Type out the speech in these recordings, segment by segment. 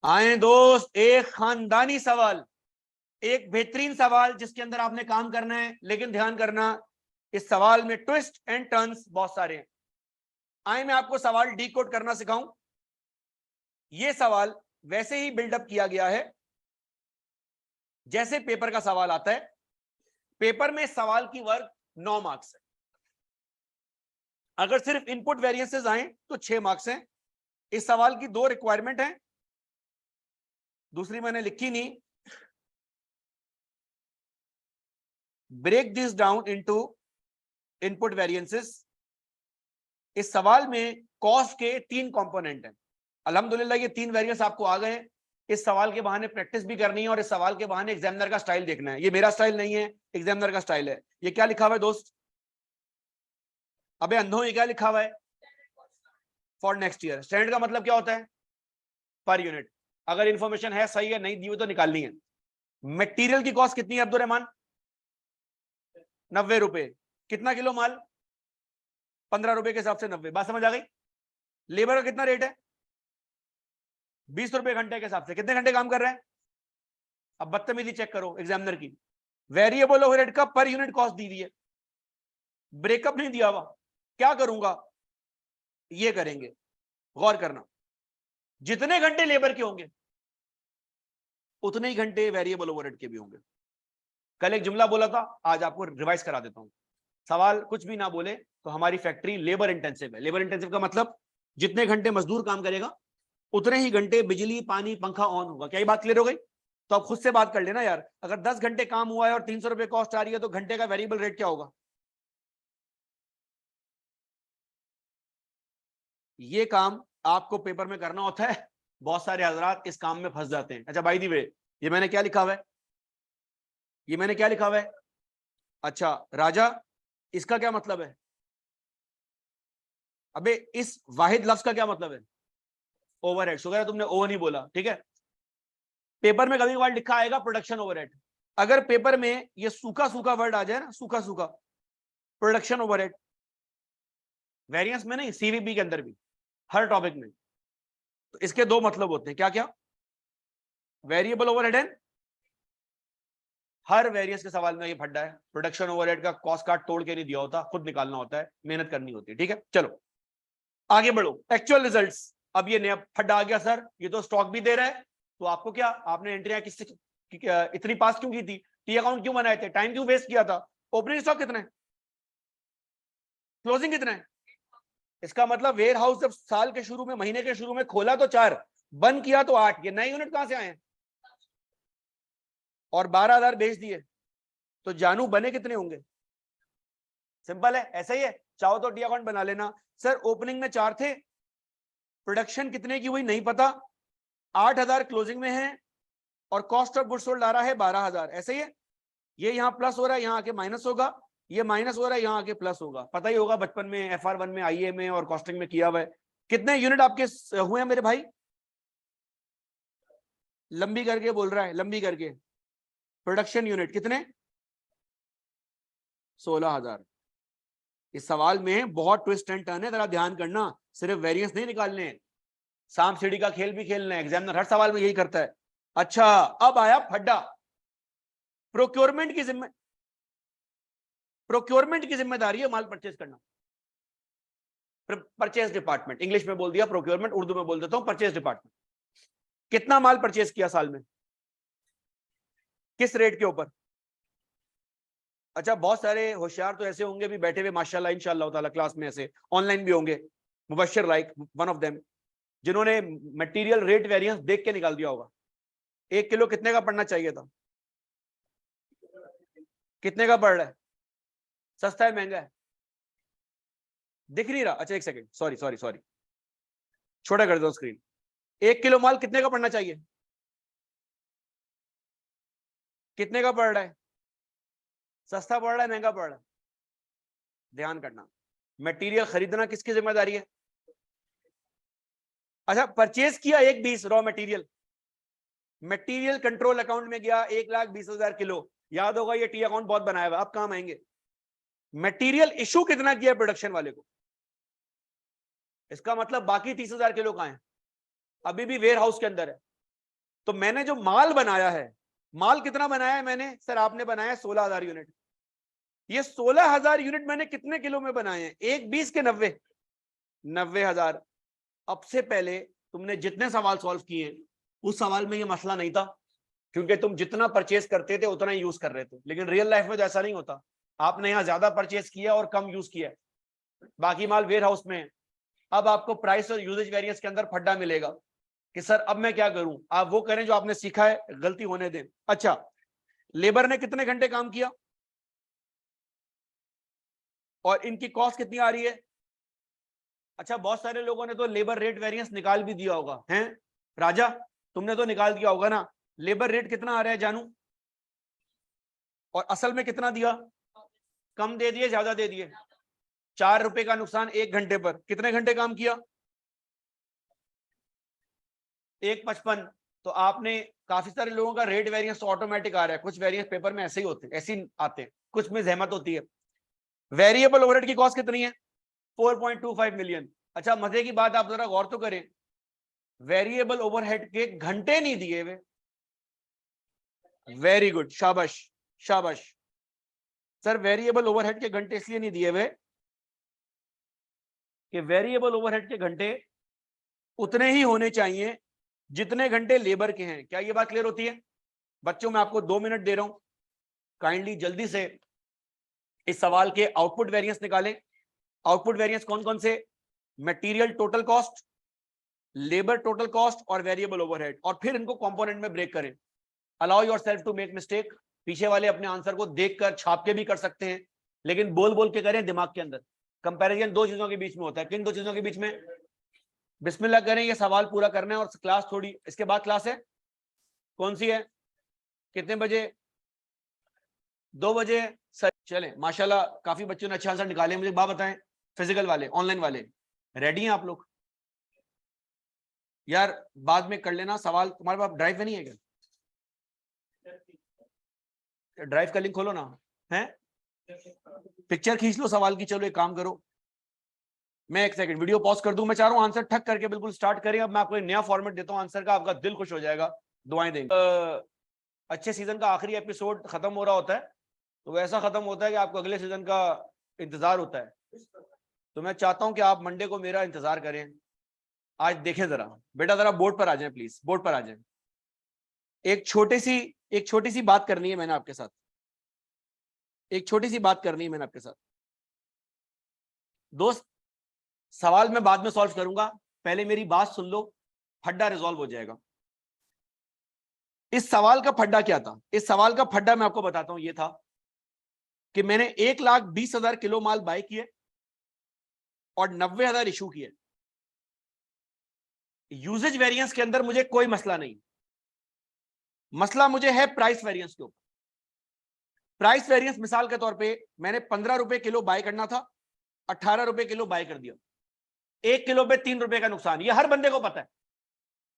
आए दोस्त, एक खानदानी सवाल, एक बेहतरीन सवाल जिसके अंदर आपने काम करना है, लेकिन ध्यान करना इस सवाल में ट्विस्ट एंड टर्न्स बहुत सारे हैं। आए मैं आपको सवाल डीकोड करना सिखाऊं। यह सवाल वैसे ही बिल्डअप किया गया है जैसे पेपर का सवाल आता है। पेपर में सवाल की वर्ग 9 मार्क्स है। अगर सिर्फ इनपुट वेरिएंसेस आए तो 6 मार्क्स हैं। इस सवाल की 2 रिक्वायरमेंट है, दूसरी मैंने लिखी नहीं। Break this down into input variances. इस सवाल में कॉस्ट के 3 कंपोनेंट हैं। अल्हम्दुलिल्लाह ये 3 वेरिएंस आपको आ गए। इस सवाल के बहाने प्रैक्टिस भी करनी है और इस सवाल के बहाने एग्जामिनर का स्टाइल देखना है। ये मेरा स्टाइल नहीं है, एग्जामिनर का स्टाइल है। ये क्या लिखा हुआ है दोस्त? अबे अंधों, ये क्या लिखा हुआ है? For next year. स्टैंडर्ड का मतलब क्या होता है? Per unit. अगर इंफॉर्मेशन है सही है, नहीं दी हुई तो निकालनी है। मटेरियल की कॉस्ट कितनी है अब्दुल रहमान? 90 रुपए। कितना किलो माल? 15 रुपए के हिसाब से 90। बात समझ आ गई? लेबर का कितना रेट है? 20 रुपए घंटे के हिसाब से। कितने घंटे काम कर रहे हैं? अब बदतमीजी चेक करो एग्जामिनर की। वेरिएबल ओवरहेड का पर यूनिट कॉस्ट दी हुई है, ब्रेकअप नहीं दिया हुआ। क्या करूंगा? ये करेंगे, गौर करना। जितने घंटे लेबर के होंगे उतने ही घंटे वेरिएबल ओवरहेड के भी होंगे। कल एक जुमला बोला था, आज आपको रिवाइज करा देता हूं। सवाल कुछ भी ना बोले तो हमारी फैक्ट्री लेबर इंटेंसिव है। लेबर इंटेंसिव का मतलब जितने घंटे मजदूर काम करेगा उतने ही घंटे बिजली पानी पंखा ऑन होगा। क्या ये बात क्लियर हो गई? तो आप खुद से बात कर लेना यार। अगर 10 घंटे काम हुआ है और 300 रुपए कॉस्ट आ रही है तो घंटे का वेरिएबल रेट क्या होगा? ये काम आपको पेपर में करना होता है। बहुत सारे हजरात इस काम में फंस जाते हैं। अच्छा बाय द वे, ये मैंने क्या लिखा हुआ है? ये मैंने क्या लिखा हुआ है? अच्छा राजा, इसका क्या मतलब है? अबे इस वाहिद लफ्ज का क्या मतलब है? ओवरहेड। शुक्र है तुमने ओ नहीं बोला, ठीक है। पेपर में कभी कभार लिखा आएगा प्रोडक्शन ओवरहेड। अगर पेपर में ये सूखा सूखा वर्ड आ जाए ना, सूखा सूखा, प्रोडक्शन ओवरहेड, वेरिएंस में नहीं सीवीबी के अंदर भी, हर टॉपिक में, तो इसके 2 मतलब होते हैं। क्या क्या? Variable overhead and, her variance के सवाल में ये फड्डा है। प्रोडक्शन ओवरहेड का कॉस्ट कार्ड तोड़ के नहीं दिया होता, खुद निकालना होता है, मेहनत करनी होती है, ठीक है। चलो आगे बढ़ो। Actual results. अब ये नया फड्डा आ गया सर, ये तो स्टॉक भी दे रहा है, तो आपको क्या, आपने एंट्रियां किससे इतनी पास क्यों की थी? टी अकाउंट क्यों बनाए थे? टाइम क्यों वेस्ट किया था? ओपनिंग स्टॉक कितना है? क्लोजिंग कितना है? इसका मतलब वेयर हाउस जब साल के शुरू में, महीने के शुरू में खोला तो 4, बंद किया तो 8। ये नए यूनिट कहां से आए हैं? और 12,000 बेच दिए तो जानू बने कितने होंगे? सिंपल है, ऐसा ही है। चाहो तो डी अकाउंट बना लेना। सर ओपनिंग में 4 थे, प्रोडक्शन कितने की हुई नहीं पता, 8,000 क्लोजिंग में है, और कॉस्ट ऑफ गुड्स सोल्ड आ रहा है 12,000। ऐसे ही है। ये यहाँ प्लस हो रहा है, यहाँ आके माइनस होगा, ये माइनस हो रहा है, यहाँ आके प्लस होगा। पता ही होगा बचपन में FR1 में, आईए में और कॉस्टिंग में किया हुआ है। कितने यूनिट आपके हुए हैं मेरे भाई? लंबी करके बोल रहा है, लंबी करके। प्रोडक्शन यूनिट कितने? 16,000। इस सवाल में बहुत ट्विस्ट एंड टर्न है, जरा ध्यान करना। सिर्फ वेरिएंस नहीं निकालने, सांप सीढ़ी का खेल भी खेलना है। एग्जामिनर हर सवाल में यही करता है। अच्छा अब आया फड्डा। प्रोक्योरमेंट की प्रोक्योरमेंट की जिम्मेदारी है माल परचेज करना। परचेज डिपार्टमेंट, इंग्लिश में बोल दिया प्रोक्योरमेंट, उर्दू में बोल देता हूं परचेज डिपार्टमेंट। कितना माल परचेज किया साल में? किस रेट के ऊपर? अच्छा बहुत सारे होशियार तो ऐसे होंगे भी बैठे हुए माशाल्लाह इंशाल्लाह ताला क्लास में, ऐसे ऑनलाइन भी होंगे, Mubashshir like one of them, जिन्होंने मटेरियल रेट वेरिएंस देख के निकाल दिया होगा। 1 किलो कितने का पड़ना चाहिए था? कितने का पड़ रहा है? सस्ता है महंगा है? दिख नहीं रहा? अच्छा एक सेकंड, सॉरी सॉरी सॉरी, छोटा कर दो स्क्रीन। 1 किलो माल कितने का पड़ना चाहिए? कितने का पड़ रहा है? सस्ता पड़ रहा है महंगा पड़ रहा है? ध्यान करना, मटेरियल खरीदना किसकी जिम्मेदारी है? अच्छा परचेज किया 1,20 raw material, material control account में गया 1,20,000 किलो। याद होगा ये टी अकाउंट बहुत बनाया हुआ, अब काम आएंगे। मटेरियल इशू कितना किया प्रोडक्शन वाले को? इसका मतलब बाकी 30,000 किलो कहां है? अभी भी वेयर हाउस के अंदर है। तो मैंने जो माल बनाया है, माल कितना बनाया है मैंने? सर आपने बनाया 16,000 यूनिट। ये 16,000 यूनिट मैंने कितने किलो में बनाए हैं? 1 20 के 90,000। अब से पहले तुमने जितने सवाल सॉल्व किए उस सवाल में ये मसला नहीं था, क्योंकि तुम जितना परचेज करते थे उतना ही यूज कर रहे थे। लेकिन रियल लाइफ में तो ऐसा नहीं होता, आपने यहां ज्यादा परचेज किया और कम यूज किया, बाकी माल वेयर हाउस में है। अब आपको प्राइस और यूजेज वेरिएंस के अंदर फड्डा मिलेगा कि सर अब मैं क्या करूं। आप वो करें जो आपने सीखा है, गलती होने दें। अच्छा, लेबर ने कितने घंटे काम किया और इनकी कॉस्ट कितनी आ रही है? अच्छा, बहुत सारे लोगों ने तो लेबर रेट वेरिएंस निकाल भी दिया होगा, हैं राजा? तुमने तो निकाल दिया होगा ना, लेबर रेट कितना आ रहा है जानू? और असल में कितना दिया? कम दे दिए, ज्यादा दे दिए? 4 रुपए का नुकसान 1 घंटे पर। कितने घंटे काम किया? 1.55। तो आपने, काफी सारे लोगों का रेट वेरिएंस तो ऑटोमेटिक आ रहा है, कुछ वेरिएंस पेपर में ऐसे ही होते हैं, ऐसे ही आते हैं, कुछ में जहमत होती है। वेरिएबल ओवरहेड की कॉस्ट कितनी है? 4.25 मिलियन। अच्छा, मजे की बात, आप जरा गौर तो करें, वेरिएबल ओवरहेड के घंटे नहीं दिए हुए। वेरी गुड, शाबाश शाबाश। सर वेरिएबल ओवरहेड के घंटे इसलिए नहीं दिए हुए कि वेरिएबल ओवरहेड के घंटे उतने ही होने चाहिए जितने घंटे लेबर के हैं। क्या ये बात क्लियर होती है? बच्चों, मैं आपको 2 मिनट दे रहा हूं, काइंडली जल्दी से इस सवाल के आउटपुट वेरिएंस निकालें। आउटपुट वेरिएंस कौन कौन से? Material total cost, labour total cost और वेरिएबल ओवरहेड, और फिर इनको कंपोनेंट में ब्रेक करें। Allow yourself to make mistake. पीछे वाले अपने आंसर को देखकर छाप के भी कर सकते हैं, लेकिन बोल बोल के करें दिमाग के अंदर। कंपैरिजन 2 चीजों के बीच में होता है। किन 2 चीजों के बीच में? बिस्मिल्लाह करें, ये सवाल पूरा करना है और क्लास थोड़ी, इसके बाद क्लास है, कौन सी है, कितने बजे? 2 बजे। सर चले, माशाल्लाह काफी बच्चों ने अच्छे आंसर निकाले। मुझे बात बताएं, फिजिकल वाले, ऑनलाइन वाले रेडी हैं आप लोग? यार बाद में कर लेना सवाल। तुम्हारे पास ड्राइव में नहीं है क्या? ड्राइव का लिंक खोलो ना, है पिक्चर खींच लो सवाल की। चलो एक काम करो, मैं 1 सेकंड वीडियो पॉज कर दूं। मैं चाह रहा हूं आंसर ठक करके बिल्कुल स्टार्ट करें। अब मैं आपको एक नया फॉर्मेट देता हूं आंसर का, आपका दिल खुश हो जाएगा, दुआएं देंगे। अच्छे सीजन का आखिरी एपिसोड खत्म हो रहा होता है, तो वैसा खत्म होता है कि आपको अगले सीजन का इंतजार होता है। तो मैं चाहता हूं कि आप मंडे को मेरा इंतजार करें। आज देखें जरा, बेटा जरा बोर्ड पर आ जाए प्लीज, बोर्ड पर आ जाए। एक छोटी सी बात करनी है मैंने आपके साथ, एक छोटी सी बात करनी है मैंने आपके साथ। दोस्त, सवाल मैं बाद में सॉल्व करूंगा, पहले मेरी बात सुन लो, फड्डा रिजॉल्व हो जाएगा। इस सवाल का फड्डा क्या था? इस सवाल का फड्डा मैं आपको बताता हूं। यह था कि मैंने 1,20,000 किलो माल बाय किए और 90,000 इशू किए। यूजेज वेरिएंस के अंदर मुझे कोई मसला नहीं, मसला मुझे है प्राइस वेरिएंस के ऊपर। प्राइस वेरिएंस मिसाल के तौर पे मैंने 15 रुपए किलो बाय करना था, 18 रुपए किलो बाय कर दिया, 1 किलो पे 3 रुपए का नुकसान। ये हर बंदे को पता है।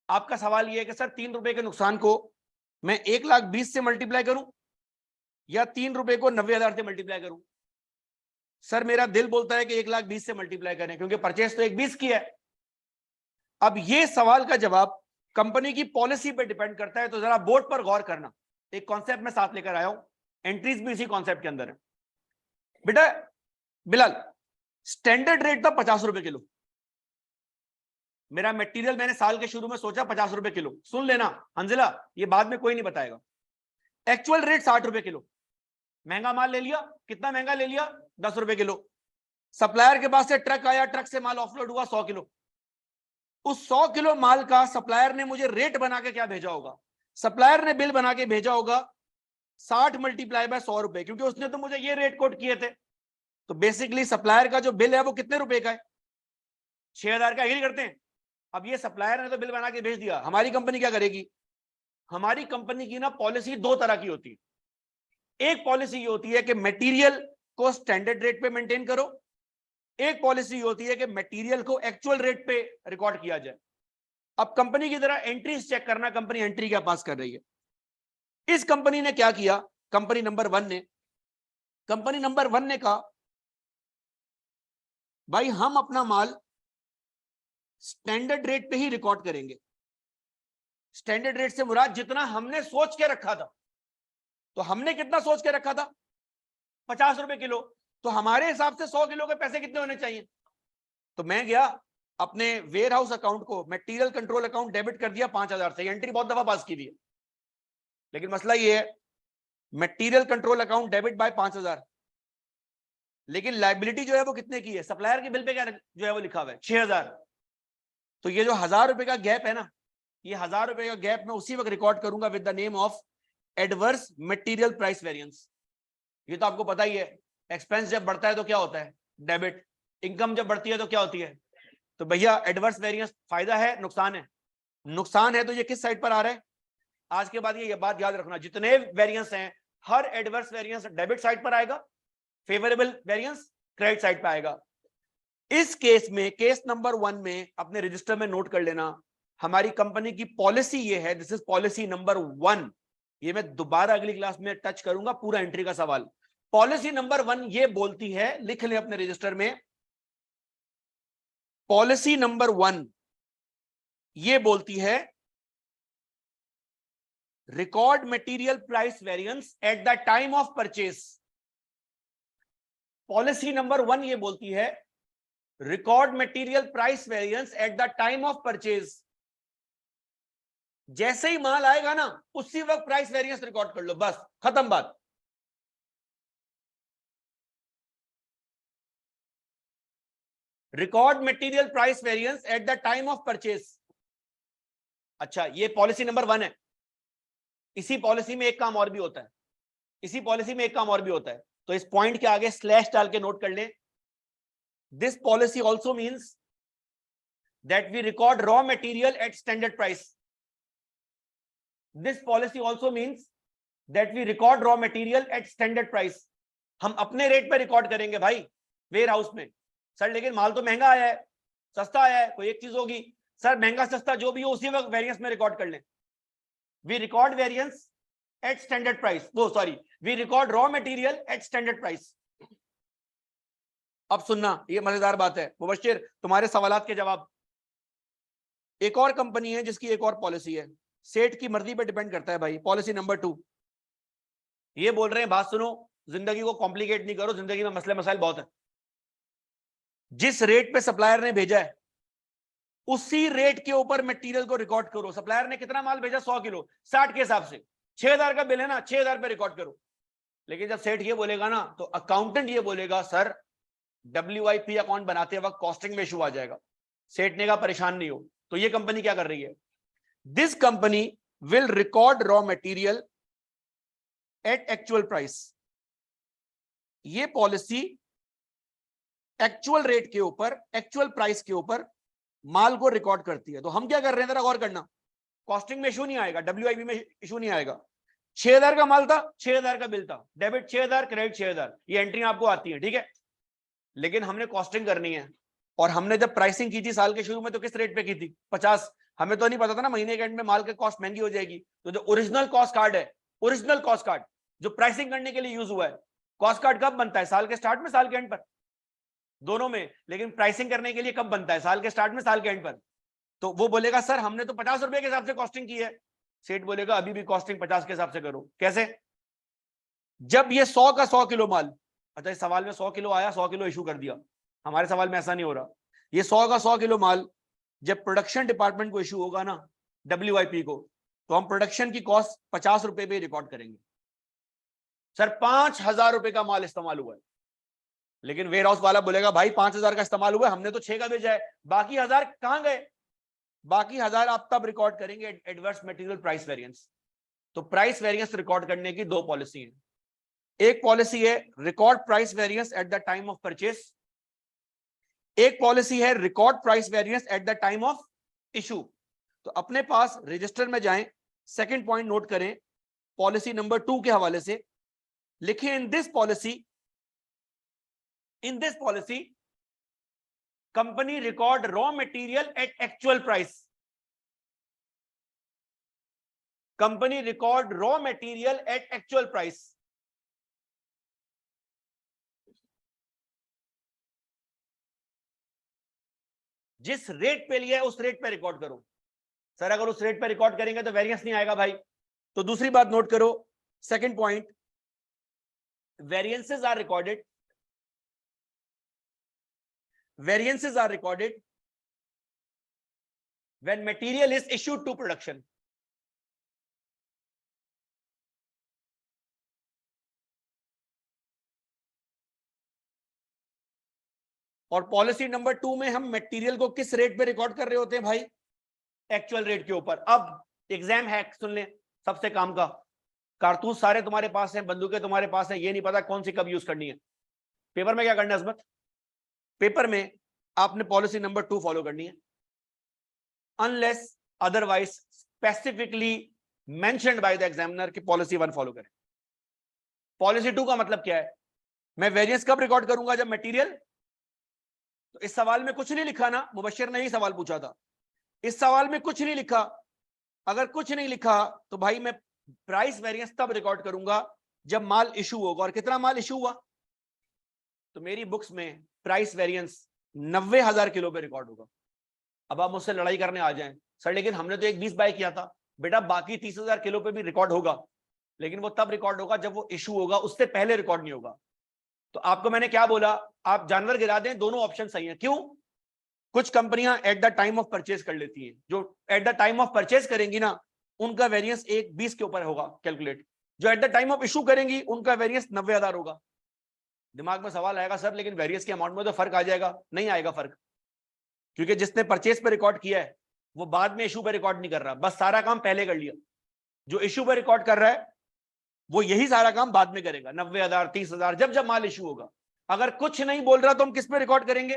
आपका सवाल ये है कि सर 3 रुपए के नुकसान को मैं 1,20,000 से मल्टीप्लाई करूं या 3 रुपए को 90,000 से मल्टीप्लाई करूं? सर मेरा दिल बोलता है कि 1,20,000 से मल्टीप्लाई करें, क्योंकि परचेस तो 1,20 की है। अब ये सवाल का जवाब कंपनी की पॉलिसी पे डिपेंड करता है, तो जरा बोर्ड पर गौर करना। एक कॉन्सेप्ट में साथ लेकर आया हूं, एंट्रीज भी इसी कॉन्सेप्ट के अंदर है। बेटा बिलाल, स्टैंडर्ड रेट था 50 रुपए किलो। मेरा मटेरियल मैंने साल के शुरू में सोचा 50 रुपए किलो। सुन लेना हंजिला, ये बाद में कोई नहीं बताएगा। एक्चुअल रेट 60 रुपए किलो। महंगा माल ले लिया। कितना महंगा ले लिया? 10 रुपए किलो। सप्लायर के पास से ट्रक आया, ट्रक से माल ऑफलोड हुआ 100 किलो। उस 100 किलो माल का सप्लायर ने मुझे रेट बना के क्या भेजा होगा? सप्लायर ने बिल बना के भेजा होगा 60 मल्टीप्लाई बाय 100 रुपए, क्योंकि उसने तो मुझे ये रेट कोट किए थे। तो बेसिकली सप्लायर का जो बिल है वो कितने रुपए का है? 6,000 का। एग्री करते हैं? अब ये सप्लायर ने तो बिल बना के भेज दिया, हमारी कंपनी क्या करेगी? हमारी कंपनी की ना पॉलिसी 2 तरह की होती है। एक पॉलिसी ये होती है कि मटेरियल को स्टैंडर्ड रेट पे मेंटेन करो, एक पॉलिसी होती है कि मटेरियल को एक्चुअल रेट पे रिकॉर्ड किया जाए। अब कंपनी की तरह एंट्रीज चेक करना, कंपनी एंट्री क्या पास कर रही है। इस कंपनी ने क्या किया? कंपनी नंबर 1 ने कहा भाई हम अपना माल स्टैंडर्ड रेट पे ही रिकॉर्ड करेंगे। स्टैंडर्ड रेट से मुराद जितना हमने सोच के रखा था। तो हमने कितना सोच के रखा था? 50 रुपए किलो। तो हमारे हिसाब से 100 किलो के पैसे कितने होने चाहिए? तो मैं गया अपने वेयर हाउस अकाउंट को मटेरियल कंट्रोल अकाउंट डेबिट कर दिया 5000 से। एंट्री बहुत दफा पास की थी, लेकिन मसला ये है material control account debit bye 5000, लेकिन लाइबिलिटी जो है वो कितने की है? सप्लायर के बिल पे क्या जो है वो लिखा हुआ है 6000। तो ये जो 1000 रुपए का गैप है ना, ये 1000 रुपए का गैप मैं उसी वक्त रिकॉर्ड करूंगा with the name of adverse material price variance. ये तो आपको पता ही है, एक्सपेंस जब बढ़ता है तो क्या होता है? डेबिट। इनकम जब बढ़ती है तो क्या होती है? तो भैया एडवर्स वेरिएंस फायदा है नुकसान है? नुकसान है। तो ये किस साइड पर आ रहा है? आज के बाद ये बात याद रखना, जितने वेरिएंस हैं हर एडवर्स वेरिएंस डेबिट साइड पर आएगा, फेवरेबल वेरिएंस क्रेडिट साइड पर आएगा। इस केस में, केस नंबर 1 में अपने रजिस्टर में नोट कर लेना, हमारी कंपनी की पॉलिसी ये है, दिस इज पॉलिसी नंबर 1। ये मैं दोबारा अगली क्लास में टच करूंगा, पूरा एंट्री का सवाल। पॉलिसी नंबर 1 ये बोलती है, लिख ले अपने रजिस्टर में, पॉलिसी नंबर 1 ये बोलती है record material price variance at the time of purchase. Policy number 1 ये बोलती है record material price variance at the time of purchase. जैसे ही माल आएगा ना उसी वक्त प्राइस वेरिएंस रिकॉर्ड कर लो, बस खत्म बात। Record material price variance at the time of purchase. अच्छा, ये पॉलिसी नंबर 1 है। इसी पॉलिसी में एक काम और भी होता है, इसी पॉलिसी में एक काम और भी होता है, तो इस पॉइंट के आगे स्लैश डाल के नोट कर ले। This policy also means that we record raw material at standard price. This policy also means that we record raw material at standard price. हम अपने रेट पे रिकॉर्ड करेंगे भाई वेयर हाउस में। सर लेकिन माल तो महंगा आया है, सस्ता आया है, कोई एक चीज होगी। सर महंगा सस्ता जो भी हो उसी वक्त वेरिएंस में रिकॉर्ड कर लें। We record variance at standard price, वो sorry, we record raw material at standard price. अब सुनना, ये मजेदार बात है मुबश्शिर, तुम्हारे सवालात के जवाब। एक और कंपनी है जिसकी एक और पॉलिसी है, सेठ की मर्जी पे डिपेंड करता है भाई। पॉलिसी नंबर 2 ये बोल रहे हैं, बात सुनो, जिंदगी को कॉम्प्लिकेट नहीं करो, जिंदगी में मसले मसाइल बहुत है। जिस रेट पे सप्लायर ने भेजा है उसी रेट के ऊपर मटेरियल को रिकॉर्ड करो। सप्लायर ने कितना माल भेजा? 100 किलो, 60 के हिसाब से 6000 का बिल है ना, 6000 पे रिकॉर्ड करो। लेकिन जब सेठ ये बोलेगा ना तो अकाउंटेंट ये बोलेगा, सर WIP अकाउंट बनाते वक्त कॉस्टिंग में इशू आ जाएगा। सेठ ने कहा परेशान नहीं हो। तो ये कंपनी क्या कर रही है? This company will record raw material eight actual price. ये पॉलिसी एक्चुअल रेट के ऊपर, एक्चुअल प्राइस के ऊपर माल को रिकॉर्ड करती है। तो हम क्या कर रहे हैं, जरा गौर करना, कॉस्टिंग में इशू नहीं आएगा, WIP में इशू नहीं आएगा। 6000 का माल था, 6000 का बिल था, डेबिट 6000, क्रेडिट 6000, ये एंट्री आपको आती है, ठीक है। लेकिन हमने कॉस्टिंग करनी है, और हमने जब प्राइसिंग की थी साल के शुरू में तो किस रेट पे की थी? 50। हमें तो नहीं पता था ना महीने के एंड में माल की कॉस्ट महंगी हो जाएगी। तो जो ओरिजिनल कॉस्ट कार्ड है, ओरिजिनल कॉस्ट कार्ड जो प्राइसिंग करने के लिए यूज हुआ है, कॉस्ट कार्ड कब बनता है? साल के स्टार्ट में, साल के एंड पर, दोनों में। लेकिन प्राइसिंग करने के लिए कब बनता है? साल के स्टार्ट में, साल के एंड पर। तो वो बोलेगा सर हमने तो 50 रुपए के हिसाब से कॉस्टिंग की है। सेठ बोलेगा अभी भी कॉस्टिंग 50 के हिसाब से करो। कैसे? जब ये 100 का 100 किलो माल, अच्छा इस सवाल में 100 किलो आया, 100 किलो इशू कर दिया, हमारे सवाल में ऐसा नहीं हो रहा। ये 100 का 100 किलो माल जब प्रोडक्शन डिपार्टमेंट को इशू होगा ना, WIP को, तो हम प्रोडक्शन की कॉस्ट 50 रुपए पे रिकॉर्ड करेंगे। सर 5000 रुपए का माल इस्तेमाल हुआ है, लेकिन वेयर हाउस वाला बोलेगा भाई 5000 का इस्तेमाल हुआ है, हमने तो 6 का भेजा है, बाकी 1000 कहां गए? बाकी 1000 आप तब रिकॉर्ड करेंगे एडवर्स मटेरियल प्राइस वेरिएंस। तो प्राइस वेरिएंस रिकॉर्ड करने की 2 पॉलिसी है। एक पॉलिसी है record price variance at the time of purchase, एक पॉलिसी है record price variance at the time of issue. तो अपने पास रजिस्टर में जाएं, सेकंड पॉइंट नोट करें, पॉलिसी नंबर 2 के हवाले से लिखें, in this policy company record raw material eight actual price. Company record raw material eight actual price. जिस रेट पे लिया है उस रेट पे रिकॉर्ड करो। सर अगर उस रेट पे रिकॉर्ड करेंगे तो वेरिएंस नहीं आएगा भाई। तो दूसरी बात नोट करो, second point, variances are recorded, variances are recorded when material is issued to production. और पॉलिसी नंबर 2 में हम मटेरियल को किस रेट पे रिकॉर्ड कर रहे होते हैं भाई? एक्चुअल रेट के ऊपर। अब एग्जाम हैक सुन ले, सबसे काम का, कारतूस सारे तुम्हारे पास हैं, बंदूकें तुम्हारे पास हैं, ये नहीं पता कौन सी कब यूज करनी है। पेपर में क्या करना है अजमत? पेपर में आपने पॉलिसी नंबर 2 फॉलो करनी है, unless otherwise specifically mentioned by the examiner कि पॉलिसी 1 फॉलो करें। पॉलिसी 2 का मतलब क्या है? मैं वेरिएंस कब रिकॉर्ड करूंगा? जब मटेरियल, तो इस सवाल में कुछ नहीं लिखा ना, मुबश्शिर ने ही सवाल पूछा था, इस सवाल में कुछ नहीं लिखा। अगर कुछ नहीं लिखा तो भाई मैं प्राइस वेरिएंस तब रिकॉर्ड करूंगा जब माल इशू होगा। और कितना माल इशू हुआ? तो मेरी बुक्स में प्राइस वेरिएंस 90,000 किलो पे रिकॉर्ड होगा। अब आप मुझसे लड़ाई करने आ जाएं, सर लेकिन हमने तो एक 20 बाय किया था। बेटा बाकी 30,000 किलो पे भी रिकॉर्ड होगा, लेकिन वो तब रिकॉर्ड होगा जब वो इशू होगा, उससे पहले रिकॉर्ड नहीं होगा। तो आपको मैंने क्या बोला? आप जानवर गिरा दें, दोनों ऑप्शन सही हैं। क्यों? कुछ कंपनियां at the time of purchase कर लेती हैं, जो at the time of purchase करेंगी ना, उनका वेरिएंस 20 के ऊपर होगा कैलकुलेट। जो at the time of issue करेंगी उनका वेरिएंस 90,000 होगा। दिमाग में सवाल आएगा सर लेकिन वेरिएंस के अमाउंट में तो फर्क आ जाएगा। नहीं आएगा फर्क, क्योंकि जिसने परचेज पे रिकॉर्ड किया है वो बाद में इशू पे रिकॉर्ड नहीं कर रहा, बस सारा काम पहले कर लिया। जो इशू पे रिकॉर्ड कर रहा है वो यही सारा काम बाद में करेगा, 90,000 30,000 जब जब माल इशू होगा। अगर कुछ नहीं बोल रहा तो हम किस पे रिकॉर्ड करेंगे?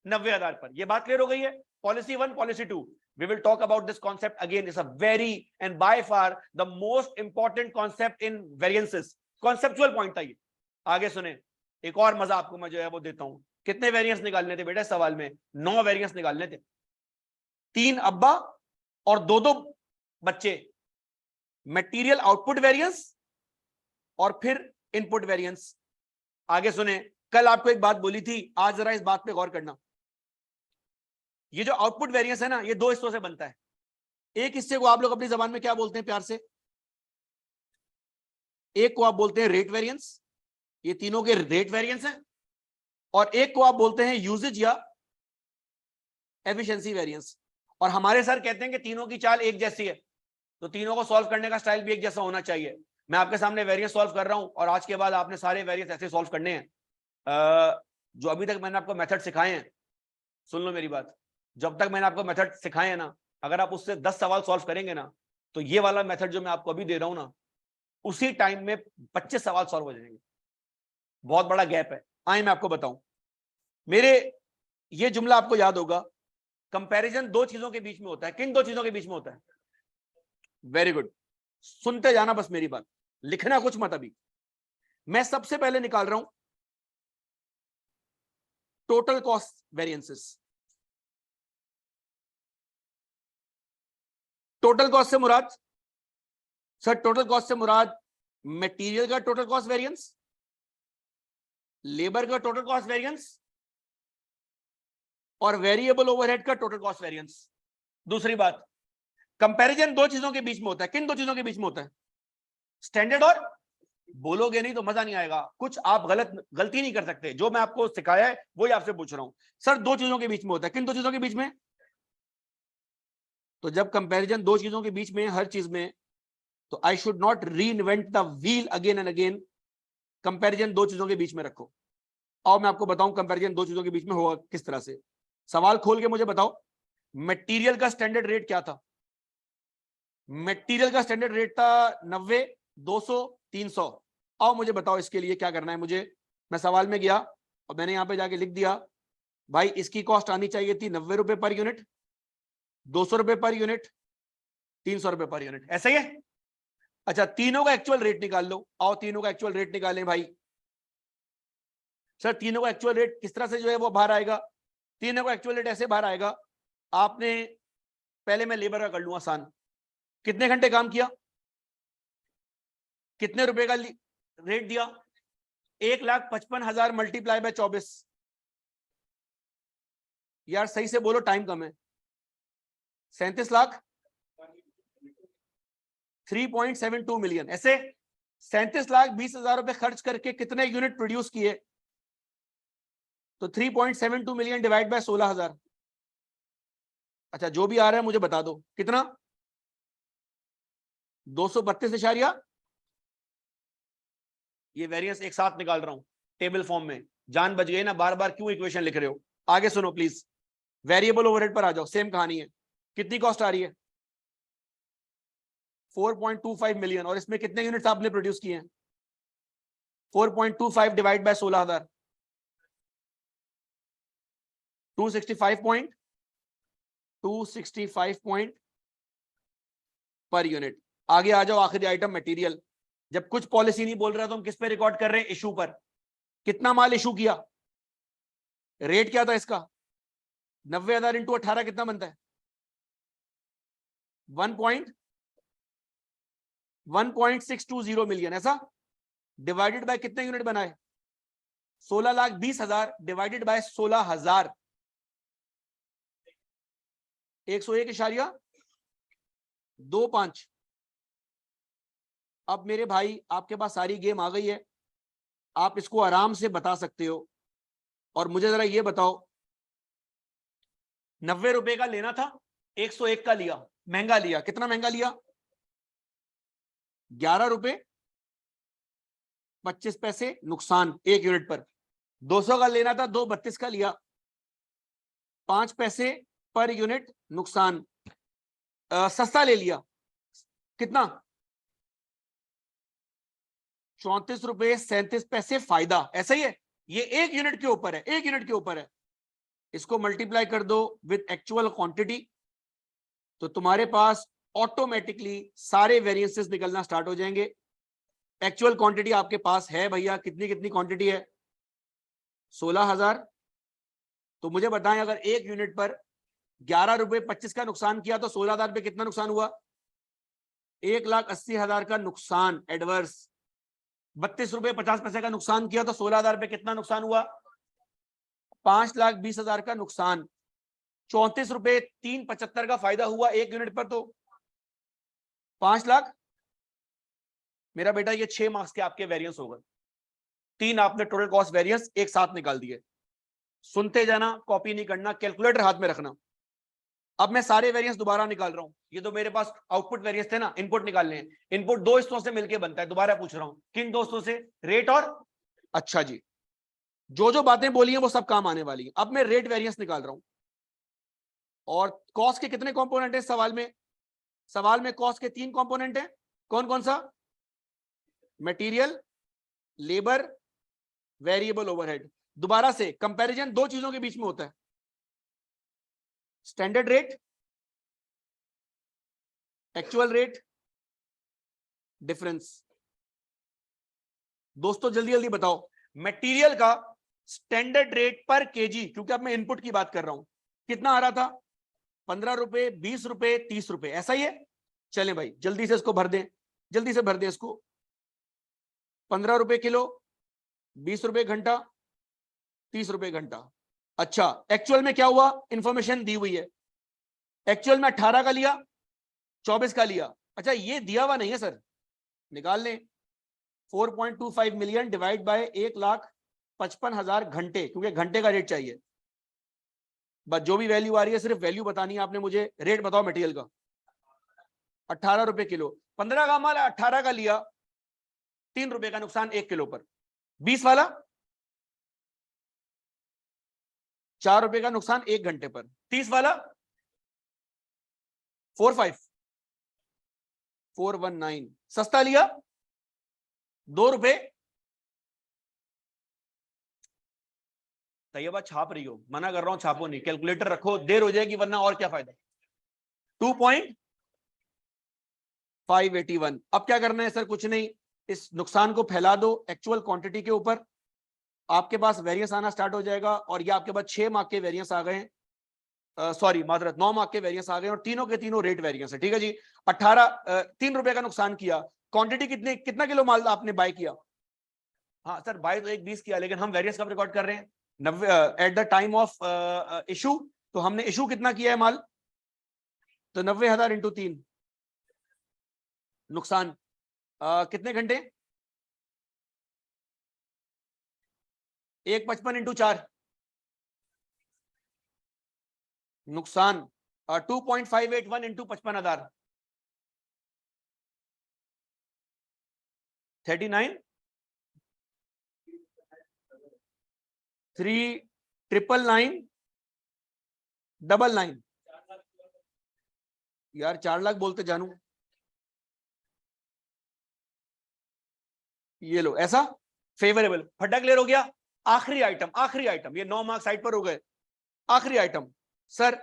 90,000 पर। ये बात क्लियर हो गई है? Policy 1, policy 2, we will talk about this concept again. It's a very and by far the most important concept in variances. Conceptual point था ये। आगे सुने, एक और मजा आपको मैं जो है वो देता हूं। कितने वेरिएंस निकालने थे बेटा सवाल में? 9 वेरिएंस निकालने थे। 3 अब्बा और 2 बच्चे, मटेरियल आउटपुट वेरिएंस और फिर इनपुट वेरिएंस। आगे सुने, कल आपको एक बात बोली थी, आज जरा इस बात पे गौर करना। ये जो आउटपुट वेरिएंस है ना, ये 2 हिस्सों से बनता है। एक हिस्से को आप लोग अपनी जबान में क्या बोलते हैं प्यार से? एक को आप बोलते हैं रेट वेरिएंस, ये तीनों के रेट वेरिएंस हैं। और एक को आप बोलते हैं यूजेज या एफिशिएंसी वेरिएंस। और हमारे सर कहते हैं कि तीनों की चाल एक जैसी है, तो तीनों को सॉल्व करने का स्टाइल भी एक जैसा होना चाहिए। मैं आपके सामने वेरिएंस सॉल्व कर रहा हूं और आज के बाद आपने सारे वेरिएंस ऐसे सॉल्व करने हैं। जो अभी तक मैंने आपको मेथड सिखाए हैं, सुन लो मेरी बात, जब तक मैंने आपको मेथड सिखाए हैं ना, अगर आप उससे 10 सवाल सॉल्व करेंगे ना, तो ये वाला मेथड जो मैं आपको अभी दे रहा हूं ना, उसी टाइम में 25 सवाल सॉल्व हो जाएंगे। बहुत बड़ा गैप है। आइए मैं आपको बताऊं, मेरे ये जुमला आपको याद होगा, कंपैरिजन 2 चीजों के बीच में होता है। किन 2 चीजों के बीच में होता है? वेरी गुड, सुनते जाना बस मेरी बात, लिखना कुछ मत। अभी मैं सबसे पहले निकाल रहा हूं total cost variances. Total cost से मुराद, सर टोटल कॉस्ट से मुराद मटेरियल का टोटल कॉस्ट वेरिएंस, लेबर का टोटल कॉस्ट वेरिएंस और वेरिएबल ओवरहेड का टोटल कॉस्ट वेरिएंस। दूसरी बात, कंपैरिजन 2 चीजों के बीच में होता है। किन 2 चीजों के बीच में होता है? स्टैंडर्ड और, बोलोगे नहीं तो मजा नहीं आएगा। कुछ आप गलती नहीं कर सकते, जो मैं आपको सिखाया है वही आपसे पूछ रहा हूं। सर 2 चीजों के बीच में होता है। किन 2 चीजों के बीच में? तो जब कंपैरिजन 2 चीजों के बीच में, हर चीज में, तो आई शुड नॉट री invent the wheel again and again. Comparison 2 चीजों के बीच में रखो। और मैं आपको बताऊं कंपैरिजन 2 चीजों के बीच में होगा किस तरह से। सवाल खोल के मुझे बताओ, मटेरियल का स्टैंडर्ड रेट क्या था? मटेरियल का स्टैंडर्ड रेट था 90, 200, 300। आओ मुझे बताओ इसके लिए क्या करना है मुझे। मैं सवाल में गया और मैंने यहां पे जाके लिख दिया, भाई इसकी कॉस्ट आनी चाहिए थी 90 रुपए पर यूनिट, 200 रुपए पर यूनिट, 300 रुपए पर यूनिट। ऐसा ही है? अच्छा, तीनों का एक्चुअल रेट निकाल लो। आओ तीनों का एक्चुअल रेट निकालें भाई। सर तीनों का एक्चुअल रेट किस तरह से जो है वो बाहर आएगा? तीनों का एक्चुअल रेट ऐसे बाहर आएगा, आपने पहले मैं लेबर का कर लूं आसान। कितने घंटे काम किया, कितने रुपए का रेट दिया? 1,55,000 मल्टीप्लाई बाय 24। यार सही से बोलो, टाइम कम है। 37 लाख 3.72 मिलियन। ऐसे 37,20,000 रुपए खर्च करके कितने यूनिट प्रोड्यूस किए? तो 3.72 मिलियन डिवाइड बाय 16,000। अच्छा, जो भी आ रहा है मुझे बता दो कितना? 232 ये वेरिएंस एक साथ निकाल रहा हूं टेबल फॉर्म में। जान बच गई ना, बार बार क्यों इक्वेशन लिख रहे हो? आगे सुनो प्लीज, वेरिएबल ओवरहेड पर आ जाओ। सेम कहानी है। कितनी कॉस्ट आ रही है? 4.25 मिलियन। और इसमें कितने यूनिट्स आपने प्रोड्यूस किए हैं? 4.25 डिवाइड बाय 16,000, 265 पर यूनिट। आगे आ जाओ, आखिरी आइटम मटेरियल। जब कुछ पॉलिसी नहीं बोल रहा तो हम किस पे रिकॉर्ड कर रहे हैं? इशू पर। कितना माल इशू किया? रेट क्या था इसका? 90,000 इंटू 18 कितना बनता है? 1.620 मिलियन। ऐसा डिवाइडेड बाय कितने यूनिट बनाए? 16,20,000 डिवाइडेड बाय 16,000, 101.25। अब मेरे भाई आपके पास सारी गेम आ गई है, आप इसको आराम से बता सकते हो। और मुझे जरा ये बताओ, 90 रुपए का लेना था, 101 का लिया, महंगा लिया। कितना महंगा लिया? 11 रुपए 25 पैसे नुकसान एक यूनिट पर। 200 का लेना था, 2.32 का लिया, 5 पैसे पर यूनिट नुकसान। सस्ता ले लिया, कितना? 34 रुपए 37 पैसे फायदा। ऐसा ही है, ये एक यूनिट के ऊपर है, एक यूनिट के ऊपर है। इसको मल्टीप्लाई कर दो विद एक्चुअल क्वांटिटी, तो तुम्हारे पास ऑटोमेटिकली सारे वेरिएंसेस निकलना स्टार्ट हो जाएंगे। एक्चुअल क्वांटिटी आपके पास है भैया, कितनी कितनी क्वांटिटी है? 16,000। तो मुझे बताएं, अगर एक यूनिट पर 11 रुपए 25 का नुकसान किया तो 16,000 पे कितना नुकसान हुआ? 1,80,000 का नुकसान एडवर्स। 32 रुपए 50 पैसे का नुकसान किया तो 16,000 पे कितना नुकसान हुआ? 5,20,000 का नुकसान। 34 रुपए 375 का फायदा हुआ एक यूनिट पर, तो 5 लाख। मेरा बेटा ये 6 मार्क्स के आपके वेरिएंस हो गए। 3 आपने टोटल कॉस्ट वेरिएंस एक साथ निकाल दिए। सुनते जाना, कॉपी नहीं करना, कैलकुलेटर हाथ में रखना। अब मैं सारे वेरिएंस दोबारा निकाल रहा हूं। ये तो मेरे पास आउटपुट वेरिएंस थे ना, इनपुट निकालने हैं। इनपुट दो हिस्सों से मिलकर बनता है। दोबारा पूछ रहा हूं, किन दोस्तों से? रेट और। अच्छा जी, जो जो बातें बोली हैं वो सब काम आने वाली है। अब मैं रेट वेरिएंस निकाल रहा हूं। और कॉस्ट के कितने कंपोनेंट है सवाल में? सवाल में कॉस्ट के 3 कंपोनेंट है। कौन कौन सा? Material, labour, variable overhead. दोबारा से कंपैरिजन दो चीजों के बीच में होता है, standard rate, actual rate, difference. दोस्तों जल्दी जल्दी बताओ, मटेरियल का स्टैंडर्ड रेट पर केजी, क्योंकि अब मैं इनपुट की बात कर रहा हूं, कितना आ रहा था? 15 रुपए, 20 रुपए, 30 रुपए। ऐसा ही है? चलें भाई जल्दी से इसको भर दें, जल्दी से भर दें इसको। 15 रुपए किलो, 20 रुपए घंटा, 30 रुपए घंटा। अच्छा, एक्चुअल में क्या हुआ? इंफॉर्मेशन दी हुई है। एक्चुअल में 18 का लिया, 24 का लिया। अच्छा, ये दिया हुआ नहीं है सर, निकाल लें। 4.25 मिलियन डिवाइड बाय 1,55,000 घंटे, क्योंकि घंटे का रेट चाहिए। बस जो भी वैल्यू आ रही है सिर्फ वैल्यू बतानी है आपने मुझे। रेट बताओ मटेरियल का। 18 रुपए किलो। 15 का माल 18 का लिया, 3 रुपए का नुकसान 1 किलो पर। 20 वाला 4 रुपए का नुकसान 1 घंटे पर। 30 वाला 419। सस्ता लिया 2 रुपए। तैयबा छाप रही हो, मना कर रहा हूं छापो नहीं, कैलकुलेटर रखो, देर हो जाएगी वरना और क्या फायदा। 2.581। अब क्या करना है सर? कुछ नहीं, इस नुकसान को फैला दो एक्चुअल क्वांटिटी के ऊपर, आपके पास वेरिएंस आना स्टार्ट हो जाएगा। और ये आपके पास 6 मार्क के वेरिएंस आ गए हैं, सॉरी माजरत 9 मार्क के वेरिएंस आ गए, और तीनों के तीनों रेट वेरिएंस है। ठीक है जी। 3 रुपए का नुकसान किया। क्वांटिटी कितने, कितना किलो माल आपने बाय किया? हाँ सर, बाय तो 1,20 किया, लेकिन हम वेरिएंस कब रिकॉर्ड कर रहे हैं? 90 at the time of issue. तो हमने इशू कितना किया है माल? तो 90,000 इंटू 3, नुकसान कितने घंटे? 155 इंटू 4, नुकसान 2.581 इंटू 55,000, 39, 3,999,999 यार 4 लाख बोलते जानू। ये लो ऐसा फेवरेबल, फटा क्लियर हो गया। आखिरी आइटम, ये 9 मार्क्स साइड पर हो गए। आखिरी आइटम सर,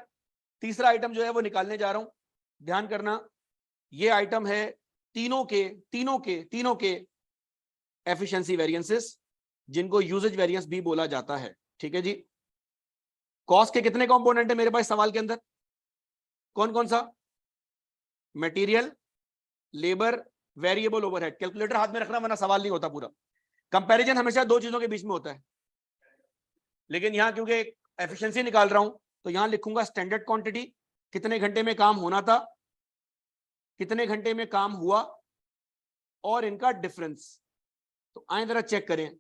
तीसरा आइटम जो है वो निकालने जा रहा हूं, ध्यान करना। ये आइटम है तीनों के एफिशिएंसी वेरिएंसेस, जिनको यूजेज वेरिएंस भी बोला जाता है। ठीक है जी। कॉस्ट के कितने कंपोनेंट है मेरे पास सवाल के अंदर? कौन कौन सा? Material, labour, variable overhead. Calculator हाथ में रखना वरना सवाल नहीं होता पूरा। कंपैरिजन हमेशा दो चीजों के बीच में होता है, लेकिन यहां क्योंकि एफिशिएंसी निकाल रहा हूं तो यहां लिखूंगा स्टैंडर्ड क्वांटिटी, कितने घंटे में काम होना था, कितने घंटे में काम हुआ, और इनका डिफरेंस। तो आए जरा चेक करें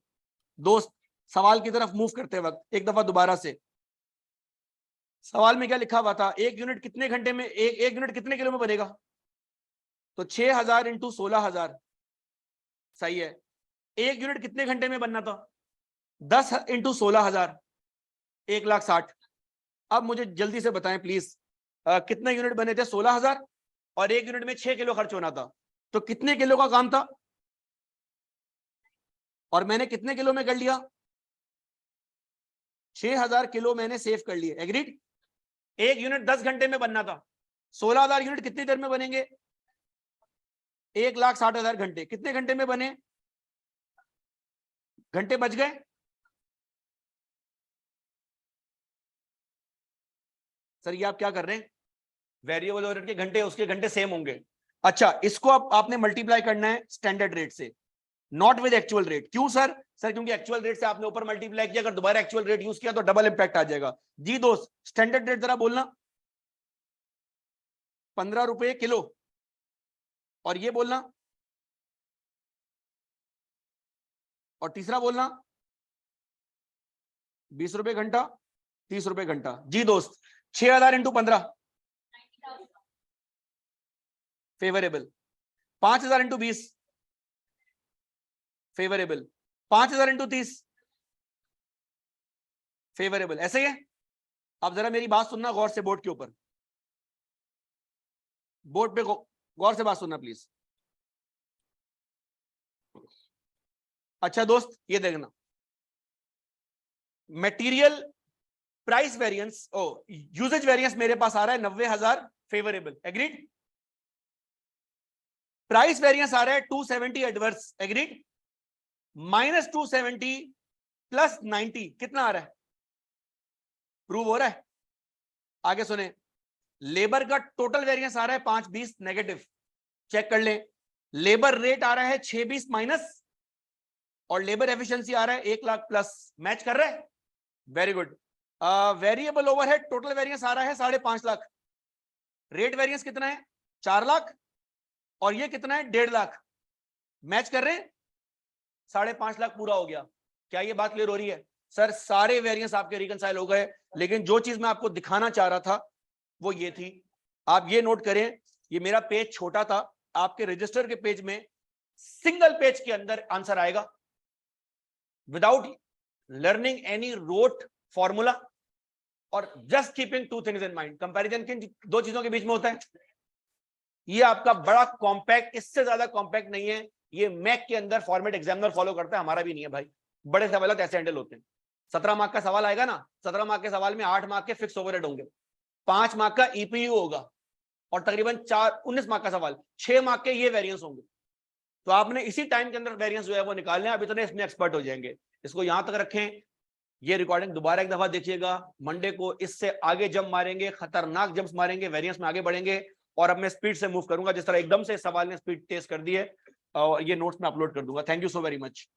दोस्त, सवाल की तरफ मूव करते वक्त एक दफा दोबारा से। सवाल में क्या लिखा हुआ था? एक यूनिट कितने घंटे में, एक यूनिट कितने किलो में बनेगा? तो 6000 इंटू 16,000 सही है। एक यूनिट कितने घंटे में बनना था? 10 इंटू 16,000, 1,60,000। अब मुझे जल्दी से बताएं प्लीज, कितने यूनिट बने थे? 16,000, और एक यूनिट में 6 किलो खर्च होना था, तो कितने किलो का काम था? और मैंने कितने किलो में कर लिया? 6,000 किलो मैंने सेव कर लिए। एग्रीड? एक यूनिट 10 घंटे में बनना था, 16,000 यूनिट कितनी देर में बनेंगे? 1,60,000 घंटे। कितने घंटे में बने? घंटे बच गए? सर ये आप क्या कर रहे हैं? वेरिएबल ओवरहेड के घंटे, उसके घंटे सेम होंगे। अच्छा, इसको अब आपने मल्टीप्लाई करना है स्टैंडर्ड रेट से, नॉट विद एक्चुअल रेट। क्यों सर? सर क्योंकि एक्चुअल रेट से आपने ऊपर मल्टीप्लाई किया, अगर दोबारा एक्चुअल रेट यूज किया तो डबल इंपैक्ट आ जाएगा। जी दोस्त, स्टैंडर्ड रेट जरा बोलना। 15 रुपए किलो, और ये बोलना, और तीसरा बोलना 20 रुपए घंटा, 30 रुपए घंटा। जी दोस्त, 6,000 into 15 favourable, 5,000 into 20 favourable, 5,000 into 30 favourable. ऐसे ही है। अब जरा मेरी बात सुनना गौर से, बोर्ड के ऊपर, बोर्ड पे गौर से बात सुनना प्लीज। अच्छा दोस्त, ये देखना, material price variance, usage variance मेरे पास आ रहा है 90,000 फेवरेबल। एग्रीड? प्राइस वेरिएंस आ रहा है 270 एडवर्स। एग्रीड? -270 प्लस 90 कितना आ रहा है? प्रूव हो रहा है? आगे सुने, लेबर का टोटल वेरिएंस आ रहा है 520 नेगेटिव। चेक कर ले, लेबर रेट आ रहा है 620 माइनस, और लेबर एफिशिएंसी आ रहा है 1 लाख प्लस। मैच कर रहा है? Very good. Variable overhead total variance आ रहा है 5.5 लाख। रेट वेरिएंस कितना है? 4 लाख, और ये कितना है? 1.5 लाख। मैच कर रहे हैं? 5.5 लाख पूरा हो गया। क्या ये बात क्लियर हो रही है? सर सारे वेरिएंस आपके रिकंसाइल हो गए, लेकिन जो चीज मैं आपको दिखाना चाह रहा था वो ये थी। आप ये नोट करें, ये मेरा पेज छोटा था, आपके रजिस्टर के पेज में सिंगल पेज के अंदर आंसर आएगा without learning any rote formula, और just keeping two things in mind. Comparison किन दो चीजों के बीच में होता है? ये आपका बड़ा कॉम्पैक्ट, इससे ज्यादा कॉम्पैक्ट नहीं है। ये मैक के अंदर फॉर्मेट एग्जामिनर फॉलो करता है, हमारा भी नहीं है भाई। बड़े सवाल ऐसे हैंडल होते हैं। 17 मार्क का सवाल आएगा ना, 17 मार्क के सवाल में 8 मार्क के फिक्स ओवरहेड होंगे, 5 मार्क का ईपीयू होगा, और तकरीबन 19 मार्क का सवाल, 6 मार्क के ये वेरिएंस होंगे। तो आपने इसी टाइम के अंदर वेरिएंस जो है वो निकालने, आप इतने इसमें एक्सपर्ट हो जाएंगे। इसको यहां तक रखें। ये रिकॉर्डिंग दोबारा एक दफा देखिएगा, मंडे को इससे आगे जंप मारेंगे, खतरनाक जंप्स मारेंगे, वेरिएंस में आगे बढ़ेंगे। और अब मैं स्पीड से मूव करूंगा, जिस तरह एकदम से सवाल ने स्पीड तेज कर दी है, और ये नोट्स में अपलोड कर दूंगा। Thank you so very much.